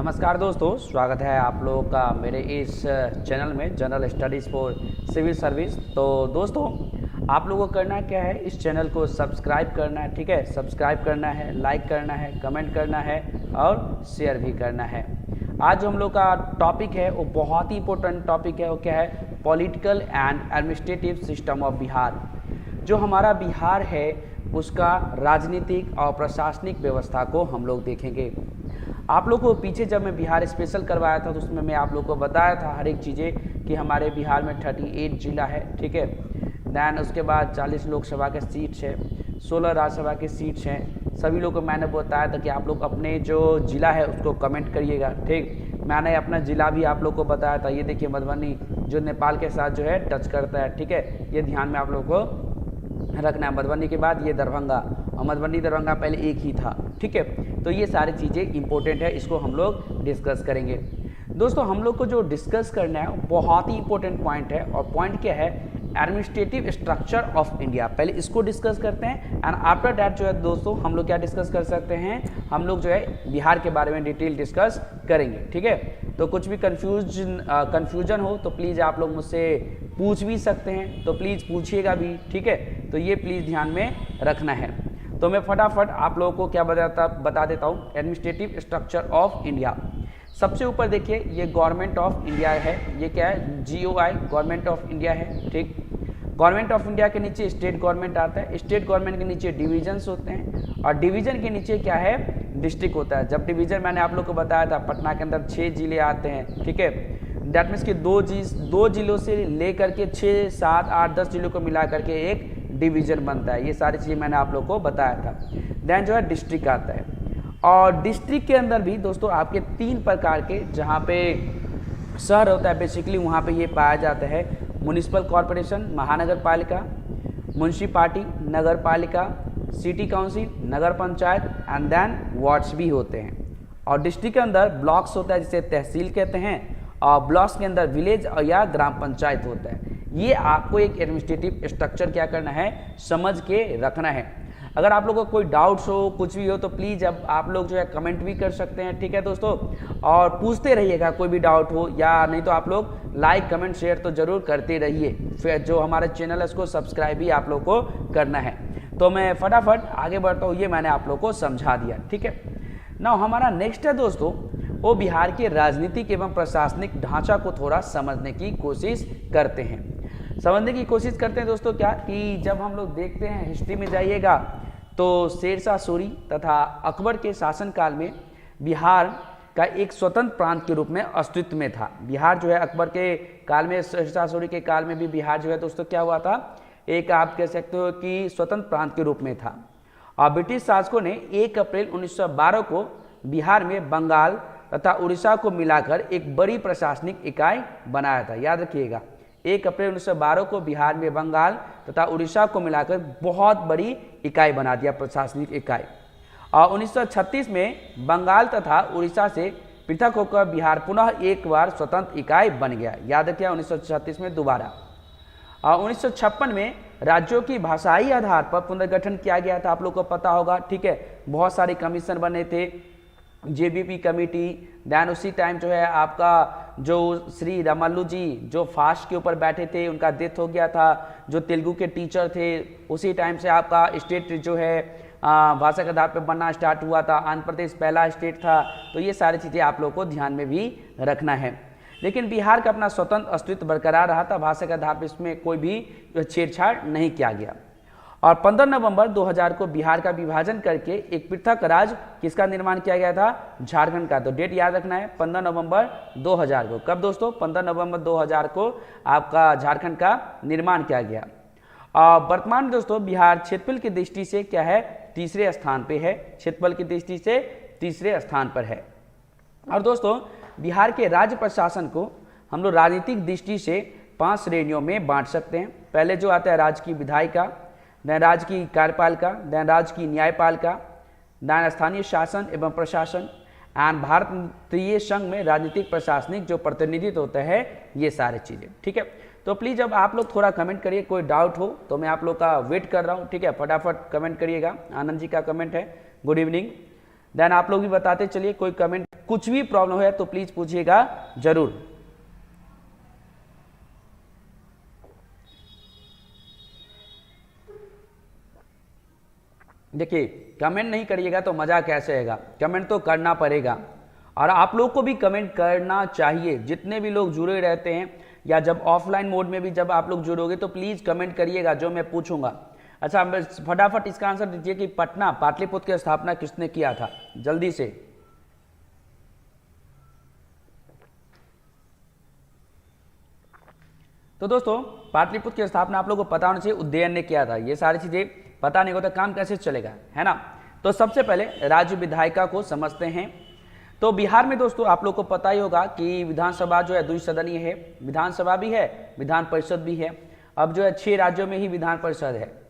नमस्कार दोस्तों, स्वागत है आप लोगों का मेरे इस चैनल में general studies for civil service. तो दोस्तों, आप लोगों को करना क्या है, इस चैनल को सब्सक्राइब करना है। ठीक है, सब्सक्राइब करना है, लाइक करना है, कमेंट करना है और शेयर भी करना है। आज जो हम लोग का टॉपिक है वो बहुत ही इंपॉर्टेंट टॉपिक है। वो क्या है? Political and administrative system of Bihar. जो हमारा बिहार है उसका राजनीतिक और प्रशासनिक व्यवस्था को हम लोग देखेंगे। आप लोग को पीछे जब मैं बिहार स्पेशल करवाया था तो उसमें मैं आप लोग को बताया था हर एक चीज़ें कि हमारे बिहार में 38 जिला है। ठीक है, दैन उसके बाद 40 लोकसभा के सीट्स है, 16 राज्यसभा के सीट्स हैं। सभी लोग को मैंने बताया था कि आप लोग अपने जो ज़िला है उसको कमेंट करिएगा। ठीक, मैंने अपना ज़िला भी आप लोग को बताया था। ये देखिए मधुबनी, जो नेपाल के साथ जो है टच करता है। ठीक है, ये ध्यान में आप लोग को रखना है। मधुबनी के बाद ये दरभंगा, और मधुबनी दरभंगा पहले एक ही था। ठीक है, तो ये सारी चीज़ें इंपॉर्टेंट है, इसको हम लोग डिस्कस करेंगे। दोस्तों, हम लोग को जो डिस्कस करना है बहुत ही इंपॉर्टेंट पॉइंट है, और पॉइंट क्या है? Administrative structure of India. पहले इसको डिस्कस करते हैं एंड आफ्टर दैट जो है दोस्तों हम लोग क्या डिस्कस कर सकते हैं, हम लोग जो है बिहार के बारे में डिटेल डिस्कस करेंगे। ठीक है, तो कुछ भी कन्फ्यूजन हो तो प्लीज़ आप लोग मुझसे पूछ भी सकते हैं, तो प्लीज़ पूछिएगा भी। ठीक है, तो ये प्लीज़ ध्यान में रखना है। तो मैं फटाफट आप लोगों को क्या बता देता हूँ। एडमिनिस्ट्रेटिव स्ट्रक्चर ऑफ इंडिया, सबसे ऊपर देखिए ये गवर्नमेंट ऑफ इंडिया है। ये क्या है? GOI, गवर्नमेंट ऑफ इंडिया है। ठीक, गवर्नमेंट ऑफ इंडिया के नीचे स्टेट गवर्नमेंट आता है, स्टेट गवर्नमेंट के नीचे डिवीजन्स होते हैं, और डिवीजन के नीचे क्या है? डिस्ट्रिक्ट होता है। जब डिवीजन मैंने आप लोग को बताया था, पटना के अंदर 6 जिले आते हैं। ठीक है, दैट मीन्स कि दो जिलों से लेकर के 6, 7, 8, 10 जिलों को मिला करके एक डिवीजन बनता है। ये सारी चीज़ें मैंने आप लोग को बताया था। देन जो है डिस्ट्रिक्ट आता है, और डिस्ट्रिक्ट के अंदर भी दोस्तों आपके 3 प्रकार के जहाँ पे शहर होता है बेसिकली वहाँ पे ये पाया जाता है। म्युनिसिपल कॉरपोरेशन, महानगर पालिका, म्युनिसिपालिटी, नगर पालिका, सिटी काउंसिल, नगर पंचायत एंड देन वार्ड्स भी होते हैं। और डिस्ट्रिक्ट के अंदर ब्लॉक्स होता है जिसे तहसील कहते हैं, और ब्लॉक्स के अंदर विलेज या ग्राम पंचायत होता है। ये आपको एक एडमिनिस्ट्रेटिव स्ट्रक्चर क्या करना है, समझ के रखना है। अगर आप लोगों को कोई डाउट्स हो, कुछ भी हो, तो प्लीज़ अब आप लोग जो है कमेंट भी कर सकते हैं। ठीक है दोस्तों, और पूछते रहिएगा कोई भी डाउट हो, या नहीं तो आप लोग लाइक कमेंट शेयर तो ज़रूर करते रहिए। फिर जो हमारे चैनल है उसको सब्सक्राइब भी आप लोग को करना है। तो मैं फटाफट आगे बढ़ता हूँ, ये मैंने आप लोग को समझा दिया। ठीक है, नाउ हमारा नेक्स्ट है दोस्तों, वो बिहार के राजनीतिक एवं प्रशासनिक ढांचा को थोड़ा समझने की कोशिश करते हैं। दोस्तों क्या कि जब हम लोग देखते हैं, हिस्ट्री में जाइएगा तो शेरशाह सूरी तथा अकबर के शासनकाल में बिहार का एक स्वतंत्र प्रांत के रूप में अस्तित्व में था। बिहार जो है अकबर के काल में, शेरशाह सूरी के काल में भी बिहार जो है दोस्तों क्या हुआ था, एक आप कह सकते हो कि स्वतंत्र प्रांत के रूप में था। और ब्रिटिश शासकों ने 1 अप्रैल 1912 को बिहार में बंगाल तथा उड़ीसा को मिलाकर एक बड़ी प्रशासनिक इकाई बनाया था। याद रखिएगा, 1 अप्रैल 1912 को बिहार में बंगाल तथा उड़ीसा को मिलाकर बहुत बड़ी इकाई बना दिया, प्रशासनिक इकाई। और 1936 में बंगाल तथा उड़ीसा से पृथक होकर बिहार पुनः एक बार स्वतंत्र इकाई बन गया। याद रखिए 1936 में दोबारा। और 1956 में राज्यों की भाषाई आधार पर पुनर्गठन किया गया था, आप लोग को पता होगा। ठीक है, बहुत सारे कमीशन बने थे, JBP कमेटी। दैन उसी टाइम जो है आपका जो श्री रामालू जी जो फास्ट के ऊपर बैठे थे, उनका डेथ हो गया था। जो तेलुगु के टीचर थे, उसी टाइम से आपका स्टेट जो है भाषा के आधार पर बनना स्टार्ट हुआ था। आंध्र प्रदेश पहला स्टेट था। तो ये सारी चीज़ें आप लोग को ध्यान में भी रखना है। लेकिन बिहार का अपना स्वतंत्र अस्तित्व बरकरार रहा था, भाषा के आधार पर इसमें कोई भी छेड़छाड़ नहीं किया गया। और 15 नवंबर 2000 को बिहार का विभाजन करके एक पृथक राज्य किसका निर्माण किया गया था? झारखंड का। तो डेट याद रखना है, 15 नवंबर 2000 को। कब दोस्तों? 15 नवंबर 2000 को आपका झारखंड का निर्माण किया गया। वर्तमान दोस्तों बिहार क्षेत्रफल की दृष्टि से क्या है? तीसरे स्थान पे है। क्षेत्रफल की दृष्टि से तीसरे स्थान पर है। और दोस्तों बिहार के राज्य प्रशासन को हम लोग राजनीतिक दृष्टि से 5 श्रेणियों में बांट सकते हैं। पहले जो आता है राज्य की विधायिका, दैन राज्य की कार्यपालिका, दैन राज्य की न्यायपालिका, दैन स्थानीय शासन एवं प्रशासन, एंड भारतीय संघ में राजनीतिक प्रशासनिक जो प्रतिनिधित्व होता है, ये सारी चीज़ें। ठीक है, तो प्लीज़ अब आप लोग थोड़ा कमेंट करिए, कोई डाउट हो तो मैं आप लोग का वेट कर रहा हूँ। ठीक है, फटाफट कमेंट करिएगा। आनंद जी का कमेंट है, गुड इवनिंग। देन आप लोग भी बताते चलिए कोई कमेंट कुछ भी प्रॉब्लम है तो प्लीज पूछिएगा जरूर। देखिए कमेंट नहीं करिएगा तो मजा कैसे आएगा, कमेंट तो करना पड़ेगा और आप लोग को भी कमेंट करना चाहिए। जितने भी लोग जुड़े रहते हैं या जब ऑफलाइन मोड में भी जब आप लोग जुड़ोगे तो प्लीज कमेंट करिएगा जो मैं पूछूंगा। अच्छा फटाफट इसका आंसर दीजिए कि पटना पाटलिपुत्र की स्थापना किसने किया था, जल्दी से। तो दोस्तों पाटलिपुत्र की स्थापना आप लोगों को पता होना चाहिए उदयन ने किया था। ये सारी चीजें पता नहीं होता काम कैसे चलेगा, है ना। तो सबसे पहले राज्य विधायिका को समझते हैं। तो बिहार में दोस्तों आप लोग को पता ही होगा कि विधानसभा जो है द्विसदनीय है, विधानसभा भी है विधान परिषद भी है। अब जो है 6 राज्यों में ही विधान परिषद है।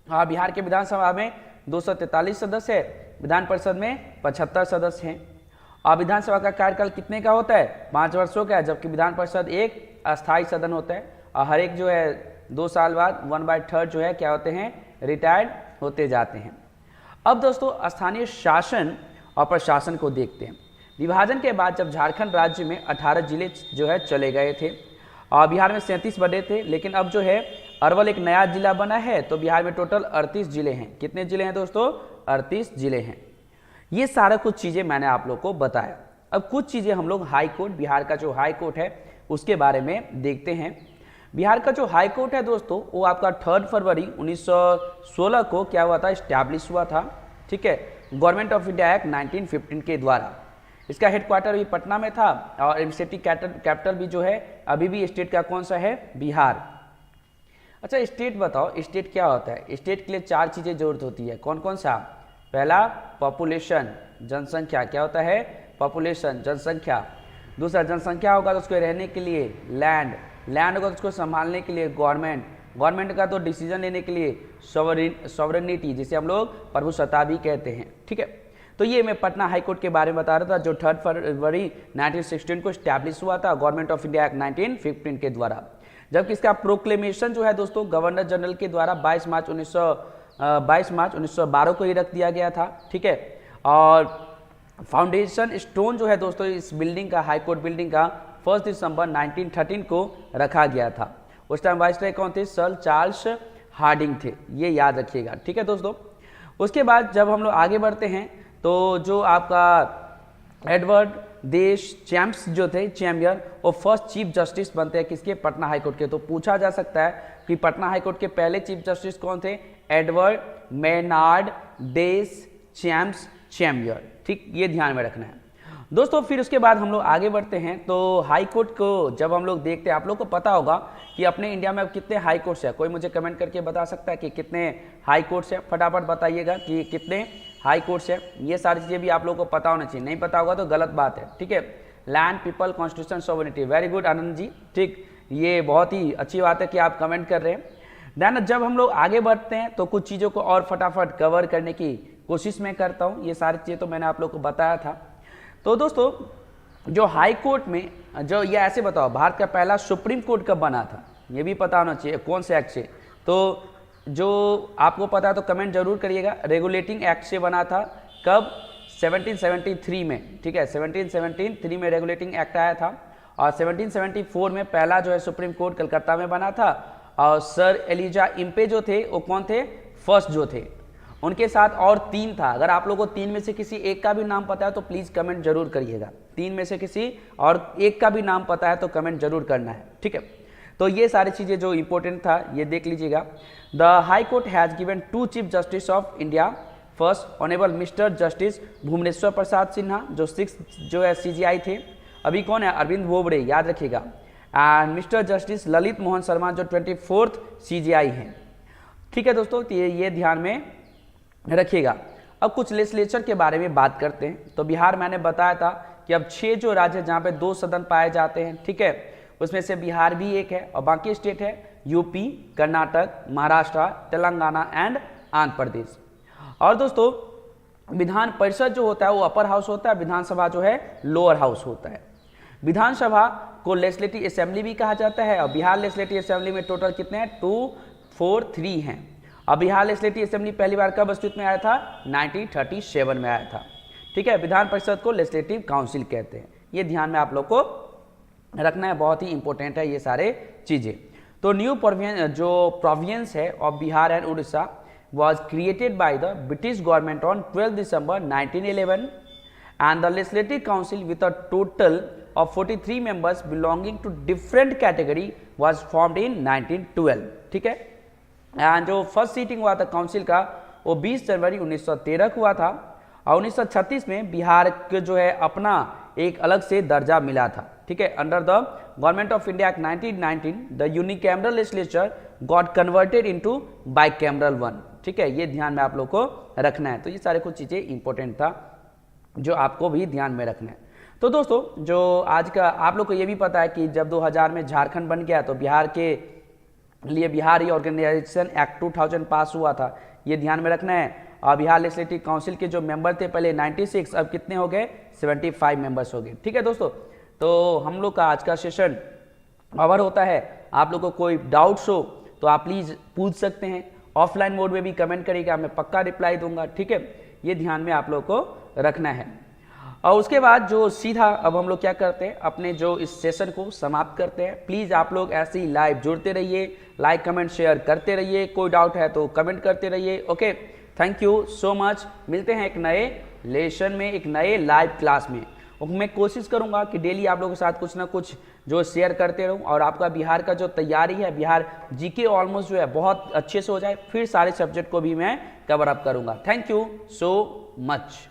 हाँ, बिहार के विधानसभा में 243 सदस्य है, विधान परिषद में 75 सदस्य हैं। और विधानसभा का कार्यकाल कितने का होता है, 5 वर्षों का है, जबकि विधान परिषद एक अस्थायी सदन होता है और हर एक जो है 2 साल बाद 1/3 जो है क्या होते हैं, रिटायर्ड होते जाते हैं। अब दोस्तों स्थानीय शासन और प्रशासन को देखते हैं। विभाजन के बाद जब झारखंड राज्य में 18 जिले जो है चले गए थे और बिहार में 37 बड़े थे, लेकिन अब जो है अरवल एक नया जिला बना है। तो बिहार में टोटल 38 जिले हैं। कितने जिले हैं दोस्तों, 38 जिले हैं। ये सारा कुछ चीज़ें मैंने आप लोग को बताया। अब कुछ चीज़ें हम लोग हाई कोर्ट, बिहार का जो हाई कोर्ट है उसके बारे में देखते हैं। बिहार का जो हाई कोर्ट है दोस्तों वो आपका 3 फरवरी 1916 को क्या हुआ था, इस्टेब्लिश हुआ था। ठीक है, गवर्नमेंट ऑफ इंडिया एक्ट 1915 के द्वारा। इसका हेडक्वार्टर भी पटना में था और एडमिनिस्ट्रेटिव कैपिटल भी जो है अभी भी स्टेट का कौन सा है, बिहार। अच्छा स्टेट बताओ, स्टेट क्या होता है। स्टेट के लिए 4 चीज़ें जरूरत होती है, कौन कौन सा। पहला पॉपुलेशन, जनसंख्या, क्या होता है, पॉपुलेशन जनसंख्या। दूसरा जनसंख्या होगा तो उसको रहने के लिए लैंड, लैंड होगा तो उसको संभालने के लिए गवर्नमेंट, गवर्नमेंट का तो डिसीजन लेने के लिए सॉवरेनिटी, जिसे हम लोग प्रभुसत्ता भी कहते हैं। ठीक है, तो ये मैं पटना हाई कोर्ट के बारे में बता रहा था जो 3 फरवरी 1916 को स्टैब्लिश हुआ था गवर्नमेंट ऑफ इंडिया एक्ट 1915 के द्वारा। जबकि इसका प्रोक्लेमेशन जो है दोस्तों गवर्नर जनरल के द्वारा 22 मार्च 1912 को ही रख दिया गया था। ठीक है, और फाउंडेशन स्टोन जो है दोस्तों इस बिल्डिंग का, हाई कोर्ट बिल्डिंग का 1 दिसंबर 1913 को रखा गया था। उस टाइम वाइसराय कौन थे, सर चार्ल्स हार्डिंग थे, ये याद रखिएगा। ठीक है दोस्तों, उसके बाद जब हम लोग आगे बढ़ते हैं तो जो आपका एडवर्ड देश चैम्प्स जो थे, चैम्बियर, वो फर्स्ट चीफ जस्टिस बनते हैं किसके, पटना हाई कोर्ट के। तो पूछा जा सकता है कि पटना हाई कोर्ट के पहले चीफ जस्टिस कौन थे, एडवर्ड मेनार्ड डेस चैम्प्स चैम्बियर। ठीक, ये ध्यान में रखना है दोस्तों। फिर उसके बाद हम लोग आगे बढ़ते हैं। तो हाई कोर्ट को जब हम लोग देखते हैं, आप लोग को पता होगा कि अपने इंडिया में अब कितने हाई कोर्ट्स हैं। कोई मुझे कमेंट करके बता सकता है कि कितने हाई कोर्ट्स हैं, फटाफट बताइएगा कि कितने हाई कोर्ट्स हैं। ये सारी चीज़ें भी आप लोगों को पता होना चाहिए, नहीं पता होगा तो गलत बात है। ठीक है, land, people, constitution, sovereignty, very good Anand ji. ठीक, ये बहुत ही अच्छी बात है कि आप कमेंट कर रहे हैं। देन जब हम लोग आगे बढ़ते हैं तो कुछ चीज़ों को और फटाफट कवर करने की कोशिश मैं करता हूँ। ये सारी चीज़ें तो मैंने आप लोग को बताया था। तो दोस्तों जो हाई कोर्ट में जो ये ऐसे बताओ, भारत का पहला सुप्रीम कोर्ट कब बना था, ये भी पता होना चाहिए, कौन से एक्ट से। तो जो आपको पता है तो कमेंट जरूर करिएगा। रेगुलेटिंग एक्ट से बना था, कब, 1773 में। ठीक है, 1773 में रेगुलेटिंग एक्ट आया था और 1774 में पहला जो है सुप्रीम कोर्ट कलकत्ता में बना था। और सर एलिजा इम्पे जो थे वो कौन थे, फर्स्ट जो थे। उनके साथ और 3 था। अगर आप लोगों को 3 में से किसी एक का भी नाम पता है तो प्लीज़ कमेंट जरूर करिएगा। 3 में से किसी और एक का भी नाम पता है तो कमेंट जरूर करना है। ठीक है, तो ये सारी चीज़ें जो इंपॉर्टेंट था ये देख लीजिएगा। The high court has given 2 chief justice of India. First honourable mister justice Bhuvaneshwar Prasad Sinha जो 6 जो है CJI थे, अभी कौन है, अरविंद बोबड़े, याद रखिएगा। And mister justice Lalit Mohan Sharma जो 24th CJI हैं। ठीक है दोस्तों, तो ये ध्यान में रखिएगा। अब कुछ लेजिस्लेचर के बारे में बात करते हैं। तो बिहार मैंने बताया था कि अब 6 जो राज्य जहाँ पे 2 सदन पाए जाते हैं। ठीक है, उसमें से बिहार भी एक है और बाकी स्टेट है यूपी, कर्नाटक, महाराष्ट्र, तेलंगाना एंड आंध्र प्रदेश। और दोस्तों विधान परिषद जो होता है वो अपर हाउस होता है, विधानसभा जो है लोअर हाउस होता है। विधानसभा को लेजिस्लेटिव असेंबली भी कहा जाता है और बिहार लेजिस्लेटिव असेंबली में टोटल कितने हैं, 2, 4, 3 हैं। अब बिहार लेजिस्लेटिव असेंबली पहली बार कब अस्तित्व में आया था, 1937 में आया था। ठीक है, विधान परिषद को लेजिस्लेटिव काउंसिल कहते हैं। ये ध्यान में आप लोग को रखना है, बहुत ही इंपॉर्टेंट है ये सारे चीज़ें। तो न्यू प्रोविंस है of Bihar and Orissa was created by the British government on 12 December 1911 and the Legislative Council with a total of 43 members belonging to different category was formed in 1912। ठीक है, एंड जो फर्स्ट सीटिंग हुआ था council का वो 20 जनवरी 1913 को हुआ था और 1936 में बिहार के जो है अपना एक अलग से दर्जा मिला था। ठीक है, under the government of India act 1919 the unicameral legislature got converted into bicameral one. ठीक है, ये ध्यान में आप लोग को रखना है। तो ये सारे कुछ चीज़ें इंपॉर्टेंट था जो आपको भी ध्यान में रखना है। तो दोस्तों जो आज का आप लोग को ये भी पता है कि जब 2000 में झारखंड बन गया तो बिहार के लिए बिहार रीऑर्गेनाइजेशन एक्ट 2000 पास हुआ था, ये ध्यान में रखना है। और बिहार लेजिस्लेटिव काउंसिल के जो मेंबर थे पहले 96, अब कितने हो गए 75 मेंबर्स हो गए। ठीक है दोस्तों, तो हम लोग का आज का सेशन ओवर होता है। आप लोग को कोई डाउट्स हो तो आप प्लीज़ पूछ सकते हैं, ऑफलाइन मोड में भी कमेंट करिएगा, मैं पक्का रिप्लाई दूंगा। ठीक है, ये ध्यान में आप लोग को रखना है। और उसके बाद जो सीधा अब हम लोग क्या करते हैं, अपने जो इस सेशन को समाप्त करते हैं। प्लीज़ आप लोग ऐसे ही लाइव जुड़ते रहिए, लाइक कमेंट शेयर करते रहिए, कोई डाउट है तो कमेंट करते रहिए। Okay, thank you so much. मिलते हैं एक नए लेसन में, एक नए लाइव क्लास में। और मैं कोशिश करूंगा कि डेली आप लोगों के साथ कुछ ना कुछ जो शेयर करते रहूं और आपका बिहार का जो तैयारी है, बिहार जीके ऑलमोस्ट जो है बहुत अच्छे से हो जाए, फिर सारे सब्जेक्ट को भी मैं कवर अप करूंगा। Thank you so much.